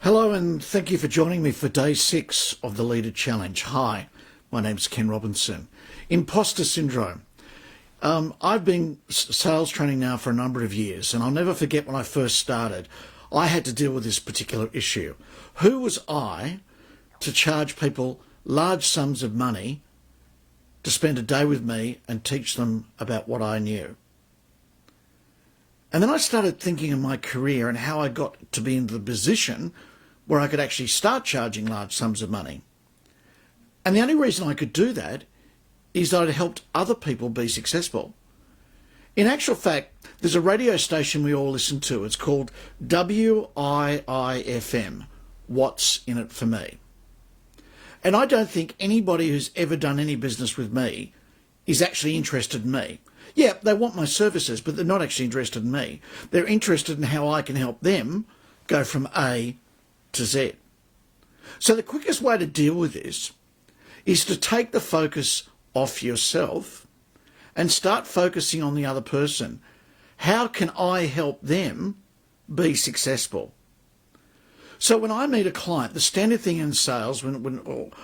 Hello and thank you for joining me for day 6 of the LEDA Challenge. Hi, my name's Ken Robinson. Imposter syndrome. I've been sales training now for a number of years, and I'll never forget when I first started, I had to deal with this particular issue. Who was I to charge people large sums of money to spend a day with me and teach them about what I knew? And then I started thinking of my career and how I got to be in the position where I could actually start charging large sums of money. And the only reason I could do that is that I'd helped other people be successful. In actual fact, there's a radio station we all listen to. It's called WIIFM, What's in It for Me. And I don't think anybody who's ever done any business with me is actually interested in me. Yeah, they want my services, but they're not actually interested in me. They're interested in how I can help them go from A to Z. So the quickest way to deal with this is to take the focus off yourself and start focusing on the other person. How can I help them be successful? So when I meet a client, the standard thing in sales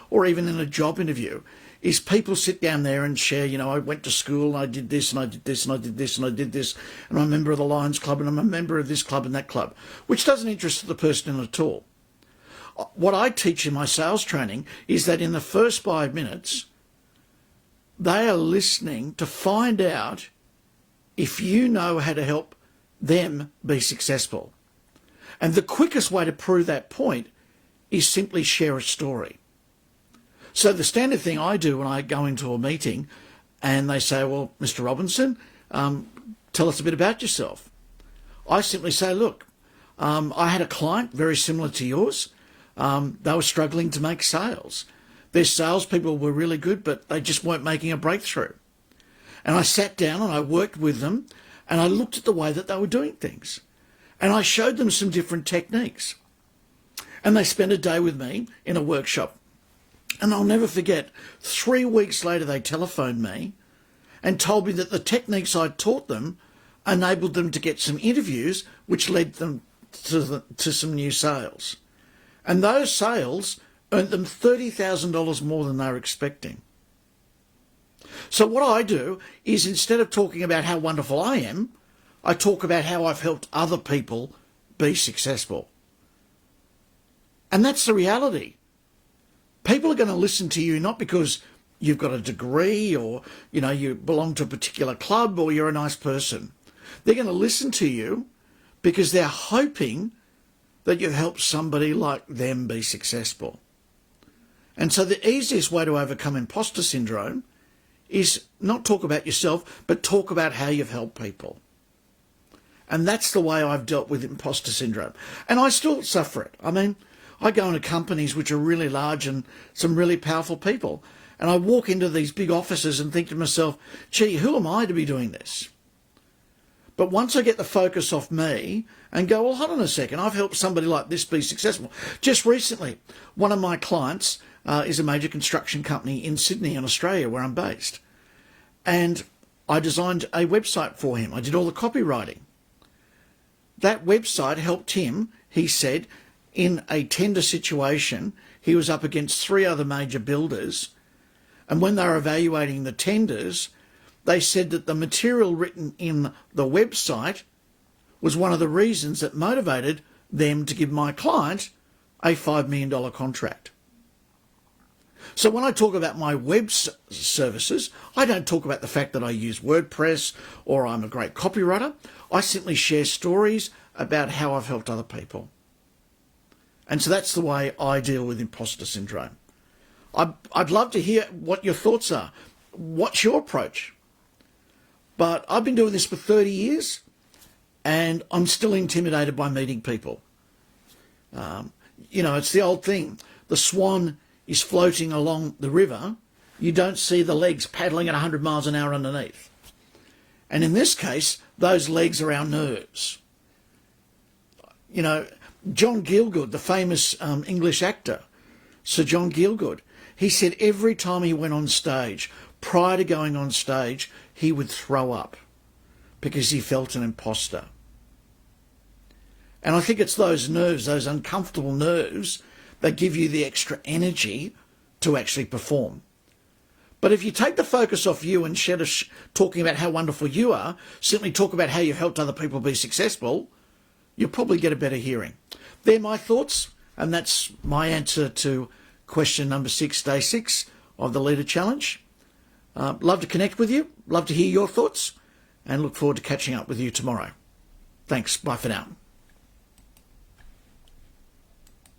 or even in a job interview is people sit down there and share, I went to school and I did this and I did this and I did this and I did this, and I'm a member of the Lions Club and I'm a member of this club and that club, which doesn't interest the person at all. What I teach in my sales training is that in the first 5 minutes, they are listening to find out if you know how to help them be successful. And the quickest way to prove that point is simply share a story. So the standard thing I do when I go into a meeting and they say, well, Mr. Robinson, tell us a bit about yourself. I simply say, look, I had a client very similar to yours. They were struggling to make sales. Their salespeople were really good, but they just weren't making a breakthrough. And I sat down and I worked with them and I looked at the way that they were doing things. And I showed them some different techniques. And they spent a day with me in a workshop. And I'll never forget, 3 weeks later they telephoned me and told me that the techniques I'd taught them enabled them to get some interviews, which led them to some new sales. And those sales earned them $30,000 more than they were expecting. So what I do is, instead of talking about how wonderful I am, I talk about how I've helped other people be successful. And that's the reality. People are going to listen to you not because you've got a degree or, you belong to a particular club or you're a nice person. They're going to listen to you because they're hoping that you've helped somebody like them be successful. And so the easiest way to overcome imposter syndrome is not talk about yourself, but talk about how you've helped people. And that's the way I've dealt with imposter syndrome. And I still suffer it. I go into companies which are really large and some really powerful people. And I walk into these big offices and think to myself, gee, who am I to be doing this? But once I get the focus off me and go, well, hold on a second, I've helped somebody like this be successful. Just recently, one of my clients is a major construction company in Sydney in Australia, where I'm based. And I designed a website for him. I did all the copywriting. That website helped him, he said, in a tender situation. He was up against 3 other major builders. And when they were evaluating the tenders, they said that the material written in the website was one of the reasons that motivated them to give my client a $5 million contract. So when I talk about my web services, I don't talk about the fact that I use WordPress or I'm a great copywriter. I simply share stories about how I've helped other people. And so that's the way I deal with imposter syndrome. I'd love to hear what your thoughts are. What's your approach? But I've been doing this for 30 years and I'm still intimidated by meeting people. It's the old thing. The swan is floating along the river. You don't see the legs paddling at 100 miles an hour underneath. And in this case, those legs are our nerves. John Gielgud, the famous English actor, Sir John Gielgud, he said every time he went on stage, prior to going on stage, he would throw up because he felt an imposter. And I think it's those nerves, those uncomfortable nerves, that give you the extra energy to actually perform. But if you take the focus off you, and instead of talking about how wonderful you are, simply talk about how you've helped other people be successful, you'll probably get a better hearing. They're my thoughts, and that's my answer to question number 6, day 6 of the LEDA Challenge. Love to connect with you, love to hear your thoughts, and look forward to catching up with you tomorrow. Thanks, bye for now.